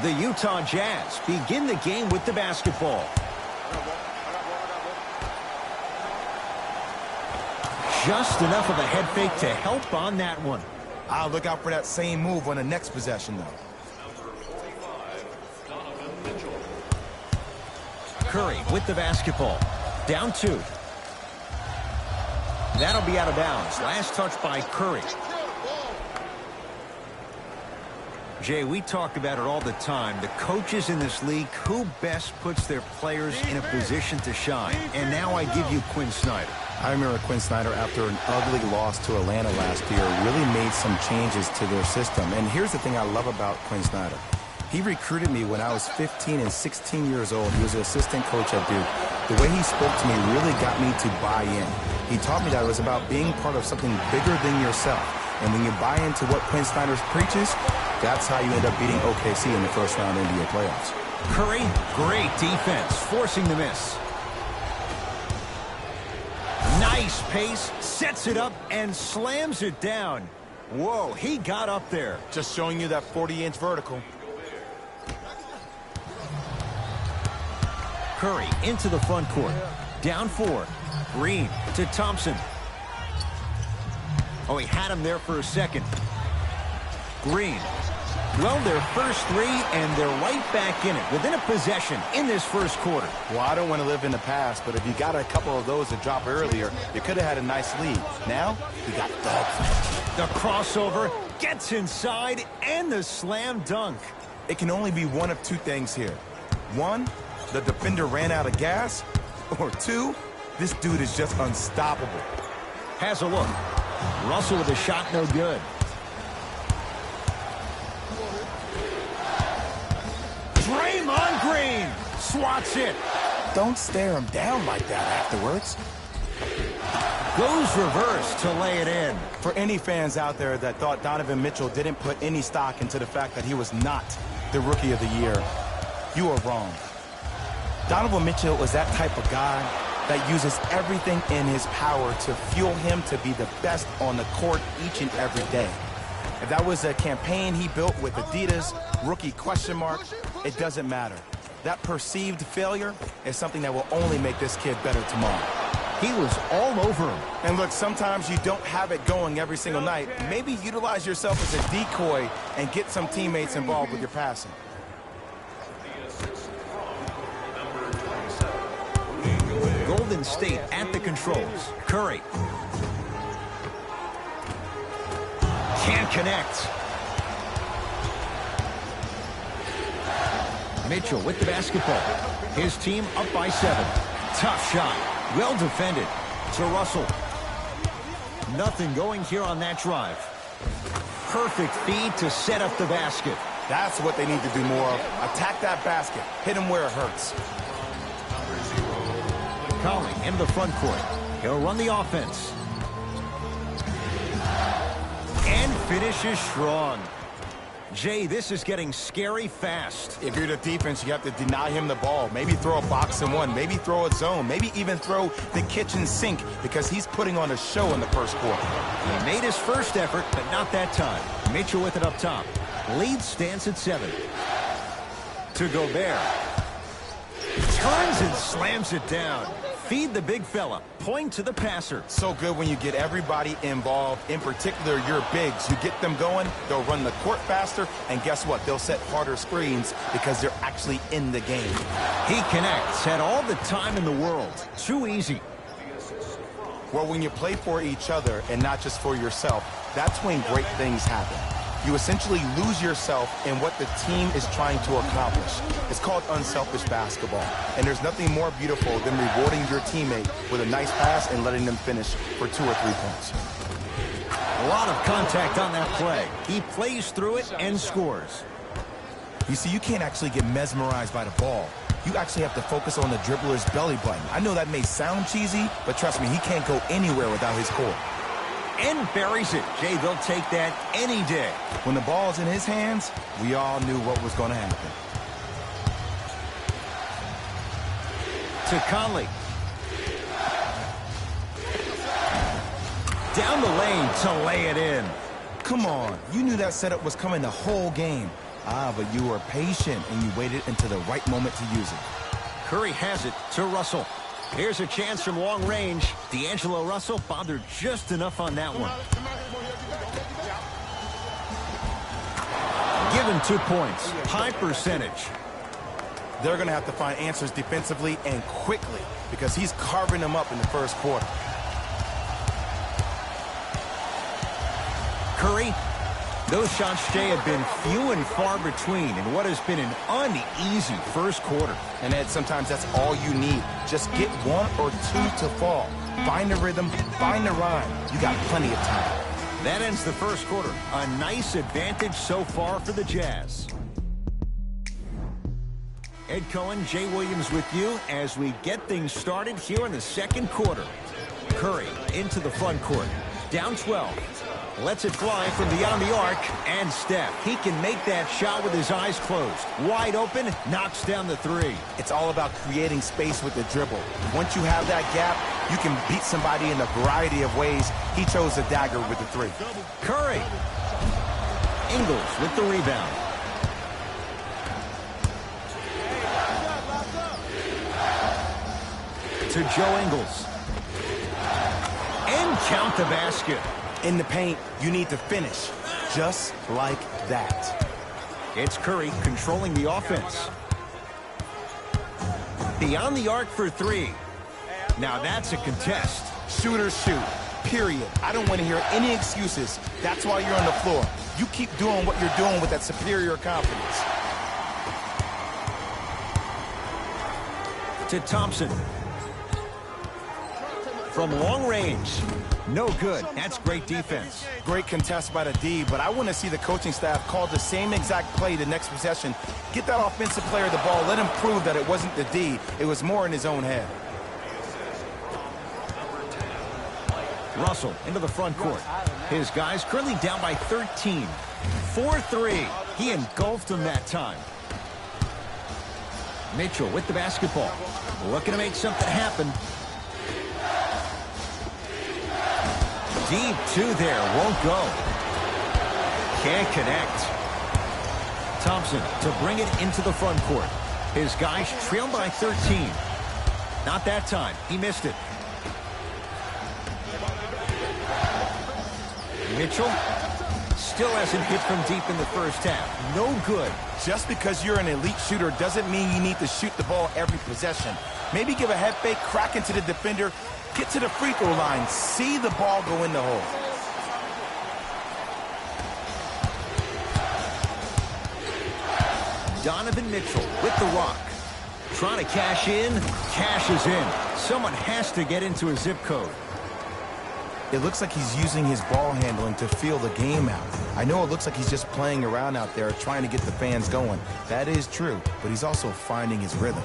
The Utah Jazz begin the game with the basketball. Just enough of a head fake to help on that one. I'll look out for that same move on the next possession, though. Curry with the basketball. Down 2. That'll be out of bounds. Last touch by Curry. Jay, we talk about it all the time. The coaches in this league, who best puts their players in a position to shine? And now I give you Quinn Snyder. I remember Quinn Snyder, after an ugly loss to Atlanta last year, really made some changes to their system. And here's the thing I love about Quinn Snyder. He recruited me when I was 15 and 16 years old. He was an assistant coach at Duke. The way he spoke to me really got me to buy in. He taught me that it was about being part of something bigger than yourself. And when you buy into what Quinn Snyder preaches, that's how you end up beating OKC in the first round NBA playoffs. Curry, great defense, forcing the miss. Nice pace, sets it up, and slams it down. Whoa, he got up there. Just showing you that 40-inch vertical. Curry into the front court. Down 4. Green to Thompson. Oh, he had him there for a second. Green. Well, their first 3, and they're right back in it, within a possession in this first quarter. Well, I don't want to live in the past, but if you got a couple of those to drop earlier, you could have had a nice lead. Now, you got dogfight. The crossover gets inside, and the slam dunk. It can only be one of 2 things here. 1, the defender ran out of gas, or 2, this dude is just unstoppable. Has a look. Russell with a shot, no good. Draymond Green swats it. Don't stare him down like that afterwards. Goes reverse to lay it in. For any fans out there that thought Donovan Mitchell didn't put any stock into the fact that he was not the Rookie of the Year, you are wrong. Donovan Mitchell was that type of guy that uses everything in his power to fuel him to be the best on the court each and every day. If that was a campaign he built with Adidas, rookie question mark, it doesn't matter. That perceived failure is something that will only make this kid better tomorrow. He was all over him. And look, sometimes you don't have it going every single night. Maybe utilize yourself as a decoy and get some teammates involved with your passing. Golden State at the controls. Curry. Can't connect. Mitchell with the basketball. His team up by 7. Tough shot. Well defended. To Russell. Nothing going here on that drive. Perfect feed to set up the basket. That's what they need to do more of. Attack that basket. Hit him where it hurts. Conley in the front court. He'll run the offense. And finishes strong. Jay, this is getting scary fast. If you're the defense, you have to deny him the ball. Maybe throw a box and 1. Maybe throw a zone. Maybe even throw the kitchen sink because he's putting on a show in the first quarter. He made his first effort, but not that time. Mitchell with it up top. Lead stands at 7. To Gobert. Turns and slams it down. Feed the big fella. Point to the passer. So good when you get everybody involved, in particular your bigs. You get them going, they'll run the court faster, and guess what? They'll set harder screens because they're actually in the game. He connects. Had all the time in the world. Too easy. Well, when you play for each other and not just for yourself, that's when great things happen. You essentially lose yourself in what the team is trying to accomplish. It's called unselfish basketball. And there's nothing more beautiful than rewarding your teammate with a nice pass and letting them finish for 2 or 3 points. A lot of contact on that play. He plays through it and scores. You see, you can't actually get mesmerized by the ball. You actually have to focus on the dribbler's belly button. I know that may sound cheesy, but trust me, he can't go anywhere without his core. And buries it. Jay, they'll take that any day. When the ball's in his hands, we all knew what was going to happen. To Conley. Down the lane to lay it in. Come on. You knew that setup was coming the whole game. But you were patient and you waited until the right moment to use it. Curry has it to Russell. Here's a chance from long range. D'Angelo Russell bothered just enough on that one. Given 2 points. High percentage. They're going to have to find answers defensively and quickly because he's carving them up in the first quarter. Curry, those shots, Jay, have been few and far between in what has been an uneasy first quarter. And Ed, sometimes that's all you need. Just get one or two to fall. Find the rhythm, find the rhyme. You got plenty of time. That ends the first quarter. A nice advantage so far for the Jazz. Ed Cohen, Jay Williams with you as we get things started here in the second quarter. Curry into the front court. Down 12. Lets it fly from beyond the arc, and Steph. He can make that shot with his eyes closed. Wide open, knocks down the three. It's all about creating space with the dribble. Once you have that gap, you can beat somebody in a variety of ways. He chose the dagger with the three. Curry. Ingles with the rebound. To Joe Ingles. And count the basket. In the paint, you need to finish just like that. It's Curry controlling the offense. Beyond the arc for three. Now that's a contest. Shooters shoot, period. I don't want to hear any excuses. That's why you're on the floor. You keep doing what you're doing with that superior confidence. To Thompson. From long range. No good. That's great defense. Great contest by the D, but I want to see the coaching staff call the same exact play the next possession. Get that offensive player the ball. Let him prove that it wasn't the D. It was more in his own head. Russell into the front court. His guys currently down by 13. 4-3. He engulfed him that time. Mitchell with the basketball. Looking to make something happen. Deep two there, won't go. Can't connect. Thompson to bring it into the front court. His guys trail by 13. Not that time. He missed it. Mitchell still hasn't hit from deep in the first half. No good. Just because you're an elite shooter doesn't mean you need to shoot the ball every possession. Maybe give a head fake, crack into the defender, get to the free throw line, see the ball go in the hole. Donovan Mitchell with the rock. Trying to cash in, cashes in. Someone has to get into a zip code. It looks like he's using his ball handling to feel the game out. I know it looks like he's just playing around out there trying to get the fans going. That is true, but he's also finding his rhythm.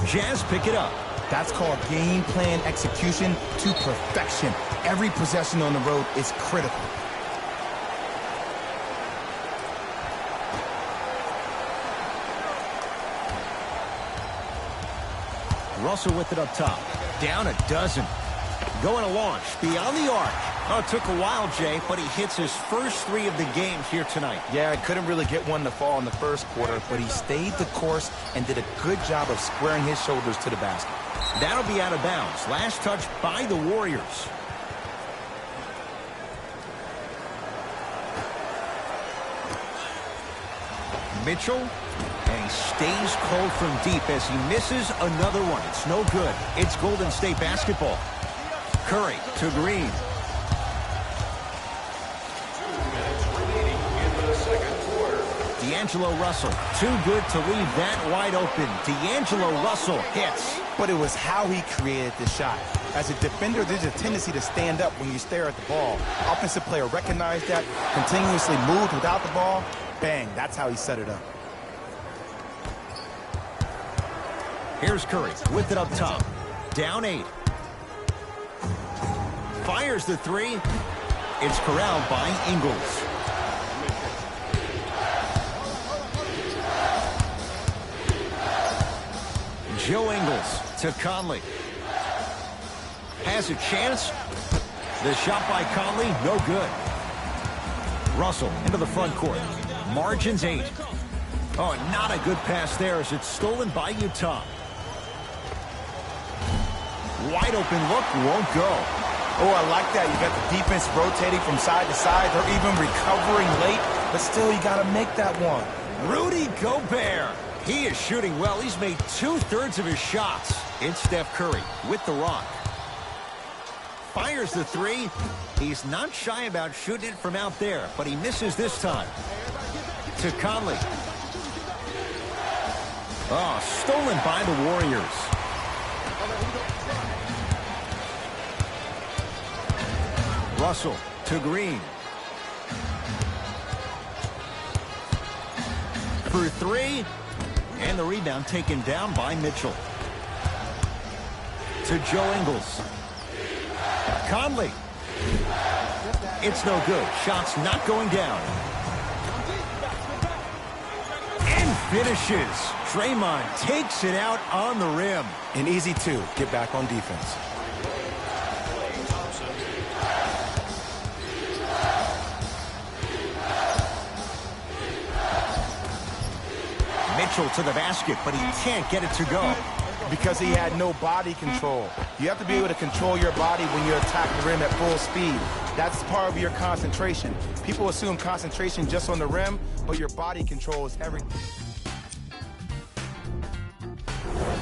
Jazz pick it up. That's called game plan execution to perfection. Every possession on the road is critical. Russell with it up top. Down a dozen. Going to launch beyond the arc. Oh, it took a while, Jay, but he hits his first three of the game here tonight. Yeah, I couldn't really get one to fall in the first quarter, but he stayed the course and did a good job of squaring his shoulders to the basket. That'll be out of bounds. Last touch by the Warriors. Mitchell, and he stays cold from deep as he misses another one. It's no good. It's Golden State basketball. Curry to Green. D'Angelo Russell, too good to leave that wide open. D'Angelo Russell hits. But it was how he created the shot. As a defender, there's a tendency to stand up when you stare at the ball. Offensive player recognized that, continuously moved without the ball. Bang, that's how he set it up. Here's Curry with it up top. Down 8. Fires the three. It's corralled by Ingles. Joe Ingles to Conley. Has a chance. The shot by Conley, no good. Russell into the front court. Margins 8. Oh, not a good pass there as it's stolen by Utah. Wide open look, won't go. Oh, I like that. You got the defense rotating from side to side. They're even recovering late, but still you got to make that one. Rudy Gobert. He is shooting well. He's made 2/3 of his shots. It's Steph Curry with the rock. Fires the three. He's not shy about shooting it from out there, but he misses this time. To Conley. Oh, stolen by the Warriors. Russell to Green. For three. And the rebound taken down by Mitchell. To Joe Ingles. Conley. It's no good. Shots not going down. And finishes. Draymond takes it out on the rim. An easy 2. Get back on defense. Mitchell to the basket, but he can't get it to go. Because he had no body control. You have to be able to control your body when you attack the rim at full speed. That's part of your concentration. People assume concentration just on the rim, but your body control is everything.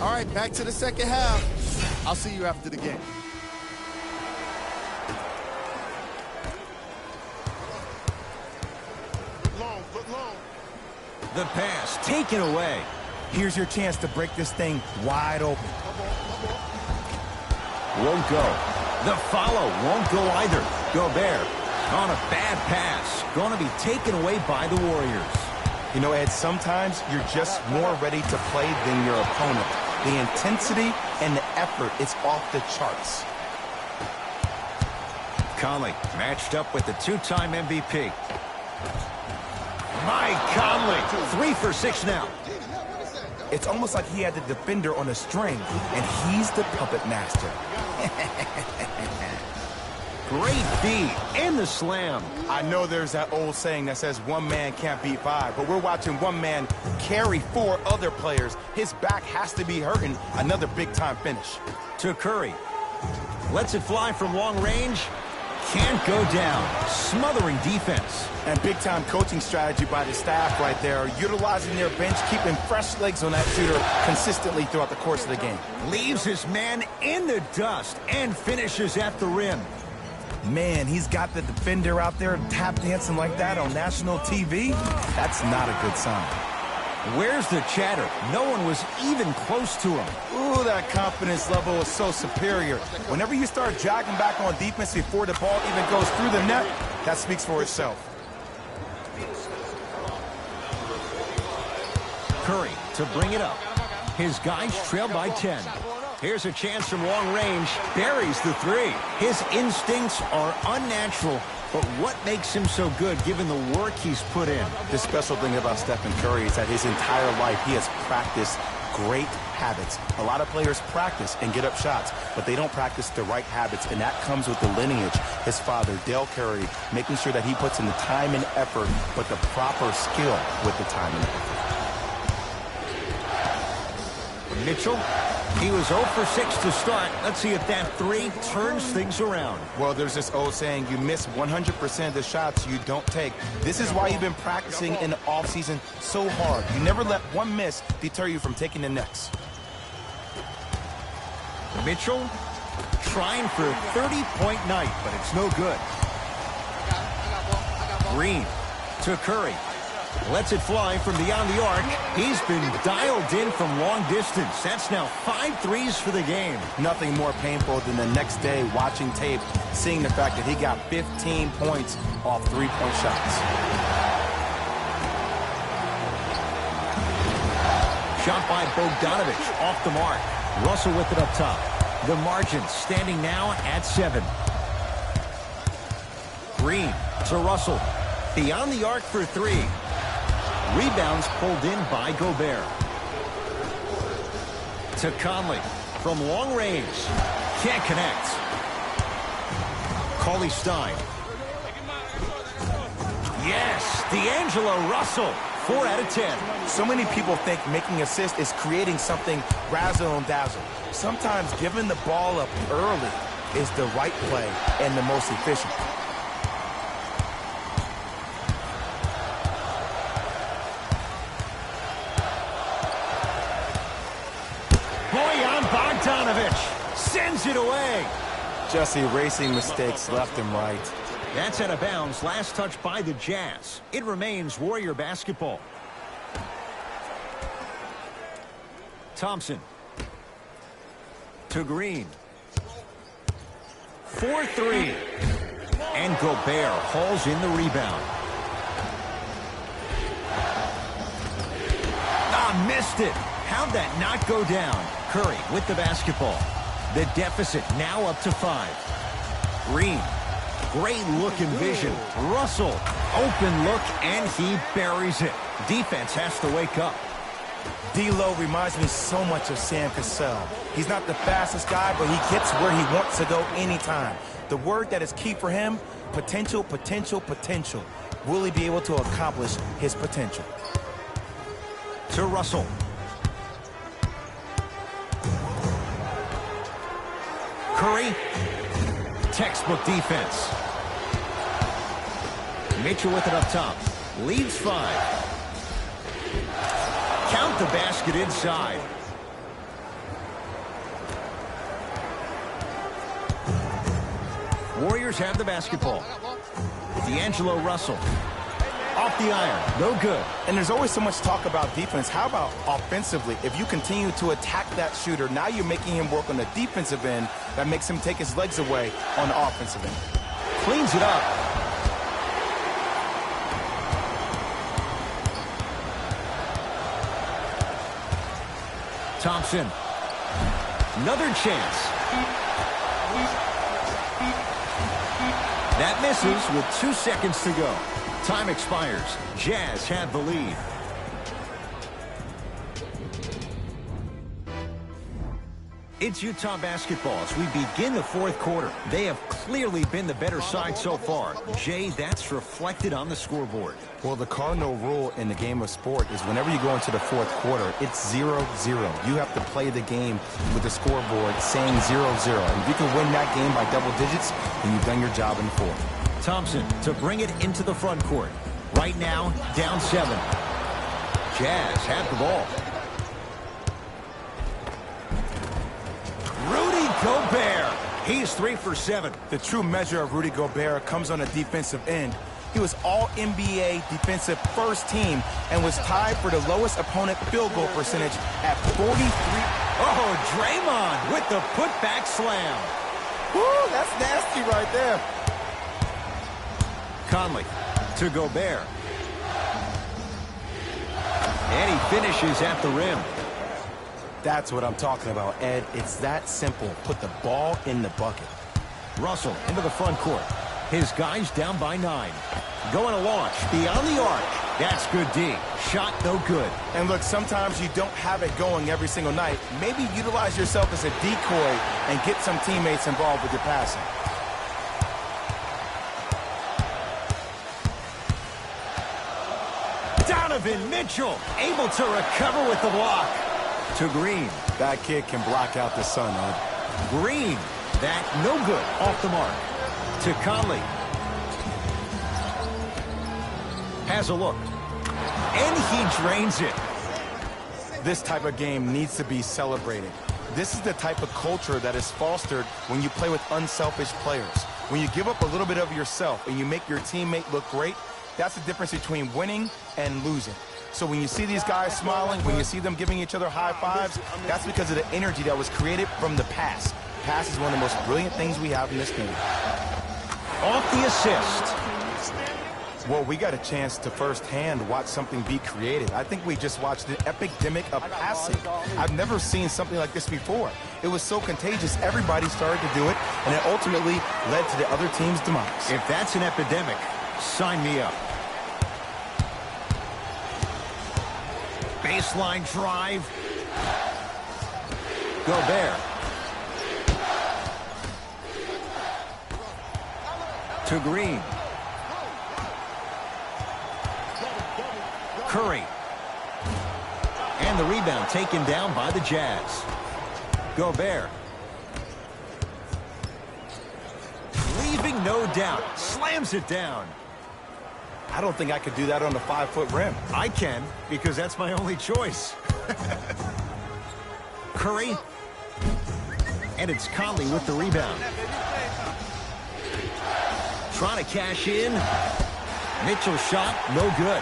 All right, back to the second half. I'll see you after the game. Look long. The pass taken away. Here's your chance to break this thing wide open. Won't go. The follow won't go either. Gobert on a bad pass. Going to be taken away by the Warriors. You know, Ed, sometimes you're just more ready to play than your opponent. The intensity and the effort is off the charts. Conley matched up with the two-time MVP. Mike Conley, 3 for 6 now. It's almost like he had the defender on a string, and he's the puppet master. Great feed and the slam. I know there's that old saying that says one man can't beat 5, but we're watching one man carry 4 other players. His back has to be hurting. Another big-time finish. To Curry. Lets it fly from long range. Can't go down. Smothering defense. And big-time coaching strategy by the staff right there, utilizing their bench, keeping fresh legs on that shooter consistently throughout the course of the game. Leaves his man in the dust and finishes at the rim. Man, he's got the defender out there tap dancing like that on national TV. That's not a good sign. Where's the chatter? No one was even close to him. Ooh, that confidence level is so superior. Whenever you start jogging back on defense before the ball even goes through the net, that speaks for itself. Curry to bring it up. His guys trail by 10. Here's a chance from long range. Buries the 3. His instincts are unnatural, but what makes him so good given the work he's put in? The special thing about Stephen Curry is that his entire life he has practiced great habits. A lot of players practice and get up shots, but they don't practice the right habits, and that comes with the lineage. His father, Dell Curry, making sure that he puts in the time and effort, but the proper skill with the time and effort. Mitchell, he was 0 for 6 to start. Let's see if that 3 turns things around. Well, there's this old saying, you miss 100% of the shots you don't take. This is why you've been practicing in the offseason so hard. You never let one miss deter you from taking the next. Mitchell trying for a 30-point night, but it's no good. Green to Curry. Lets it fly from beyond the arc. He's been dialed in from long distance. That's now 5 threes for the game. Nothing more painful than the next day watching tape, seeing the fact that he got 15 points off 3-point shots. Shot by Bogdanovich off the mark. Russell with it up top. The margin standing now at 7. Green to Russell. Beyond the arc for 3. Rebounds pulled in by Gobert. To Conley from long range. Can't connect. Cauley Stein. Yes, D'Angelo Russell, 4 out of 10. So many people think making assists is creating something razzle and dazzle. Sometimes giving the ball up early is the right play and the most efficient. Bojan Bogdanovic sends it away. Just erasing mistakes left and right. That's out of bounds. Last touch by the Jazz. It remains Warrior basketball. Thompson to Green. 4-3. And Gobert hauls in the rebound. Missed it. How'd that not go down? Curry with the basketball. The deficit now up to 5. Green. Great look and vision. Russell. Open look, and he buries it. Defense has to wake up. D'Lo reminds me so much of Sam Cassell. He's not the fastest guy, but he gets where he wants to go anytime. The word that is key for him, potential, potential, potential. Will he be able to accomplish his potential? To Russell. Curry. Textbook defense. Mitchell with it up top. Leads 5. Count the basket inside. Warriors have the basketball. D'Angelo Russell. Off the iron. No good. And there's always so much talk about defense. How about offensively? If you continue to attack that shooter, now you're making him work on the defensive end. That makes him take his legs away on the offensive end. Cleans it up. Thompson. Another chance. That misses with 2 seconds to go. Time expires. Jazz have the lead. It's Utah basketball as we begin the 4th quarter. They have clearly been the better side so far. Jay, that's reflected on the scoreboard. Well, the cardinal rule in the game of sport is whenever you go into the 4th quarter, it's 0-0. You have to play the game with the scoreboard saying 0-0. And if you can win that game by double digits, then you've done your job in the 4th. Thompson to bring it into the front court. Right now, down 7. Jazz have the ball. Rudy Gobert. He's 3 for 7. The true measure of Rudy Gobert comes on the defensive end. He was all-NBA defensive first team and was tied for the lowest opponent field goal percentage at 43. Oh, Draymond with the putback slam. Woo, that's nasty right there. Conley to Gobert. And he finishes at the rim. That's what I'm talking about, Ed. It's that simple. Put the ball in the bucket. Russell into the front court. His guys down by 9. Going to launch beyond the arc. That's good D. Shot no good. And look, sometimes you don't have it going every single night. Maybe utilize yourself as a decoy and get some teammates involved with your passing. Donovan Mitchell able to recover with the block. To Green. That kid can block out the sun, Ed. Green. That no good. Off the mark. To Conley. Has a look. And he drains it. This type of game needs to be celebrated. This is the type of culture that is fostered when you play with unselfish players. When you give up a little bit of yourself and you make your teammate look great, that's the difference between winning and losing. So when you see these guys smiling, when you see them giving each other high fives, that's because of the energy that was created from the pass. Pass is one of the most brilliant things we have in this game. Off the assist. Well, we got a chance to firsthand watch something be created. I think we just watched an epidemic of passing. I've never seen something like this before. It was so contagious, everybody started to do it, and it ultimately led to the other team's demise. If that's an epidemic, sign me up. Baseline drive. Gobert. To Green. Curry. And the rebound taken down by the Jazz. Gobert. Leaving no doubt. Slams it down. I don't think I could do that on the 5-foot rim. I can, because that's my only choice. Curry. And it's Conley with the rebound. Trying to cash in. Mitchell's shot, no good.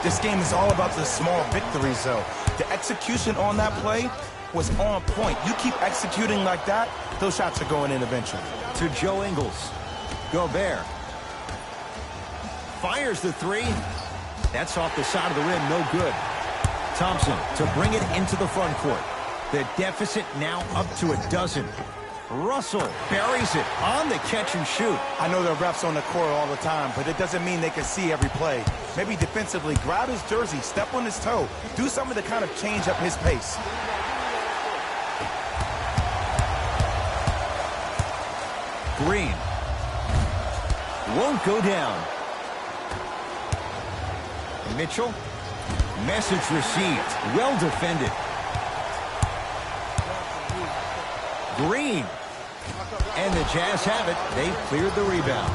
This game is all about the small victories, though. The execution on that play was on point. You keep executing like that, those shots are going in eventually. To Joe Ingles. Gobert. Fires the three. That's off the side of the rim, no good. Thompson to bring it into the front court. The deficit now up to a dozen. Russell buries it on the catch and shoot. I know there are refs on the court all the time, but it doesn't mean they can see every play. Maybe defensively, grab his jersey, step on his toe, do something to kind of change up his pace. Green. Won't go down. Mitchell. Message received. Well defended. Green. And the Jazz have it. They've cleared the rebound.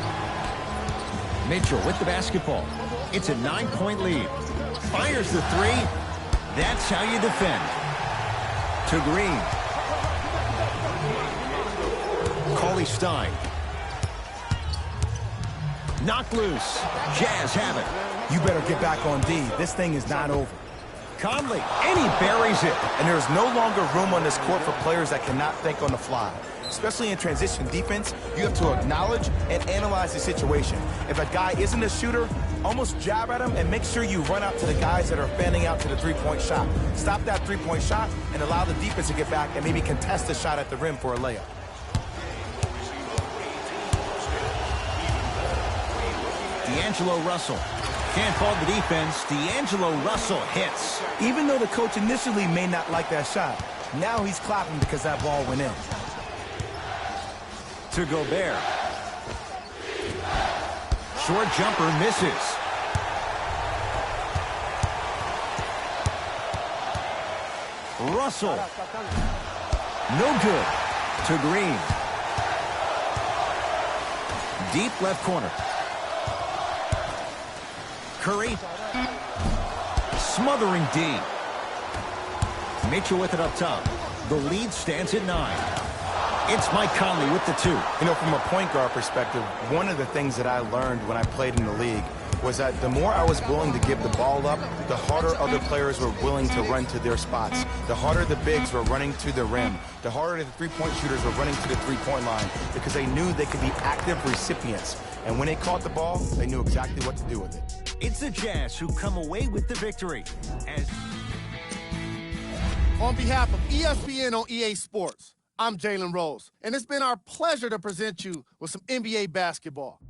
Mitchell with the basketball. It's a 9-point lead. Fires the three. That's how you defend. To Green. Cauley Stein. Knocked loose. Jazz have it. You better get back on D. This thing is not over. Conley, and he buries it. And there's no longer room on this court for players that cannot think on the fly. Especially in transition defense, you have to acknowledge and analyze the situation. If a guy isn't a shooter, almost jab at him and make sure you run out to the guys that are fanning out to the three-point shot. Stop that three-point shot and allow the defense to get back and maybe contest the shot at the rim for a layup. D'Angelo Russell. Can't fault the defense. D'Angelo Russell hits. Even though the coach initially may not like that shot, now he's clapping because that ball went in. To Gobert. Short jumper misses. Russell. No good. To Green. Deep left corner. Curry. Smothering D. Mitchell with it up top. The lead stands at 9. It's Mike Conley with the 2. You know, from a point guard perspective, one of the things that I learned when I played in the league was that the more I was willing to give the ball up, the harder other players were willing to run to their spots. The harder the bigs were running to the rim. The harder the three-point shooters were running to the three-point line because they knew they could be active recipients. And when they caught the ball, they knew exactly what to do with it. It's the Jazz who come away with the victory. On behalf of ESPN on EA Sports, I'm Jalen Rose, and it's been our pleasure to present you with some NBA basketball.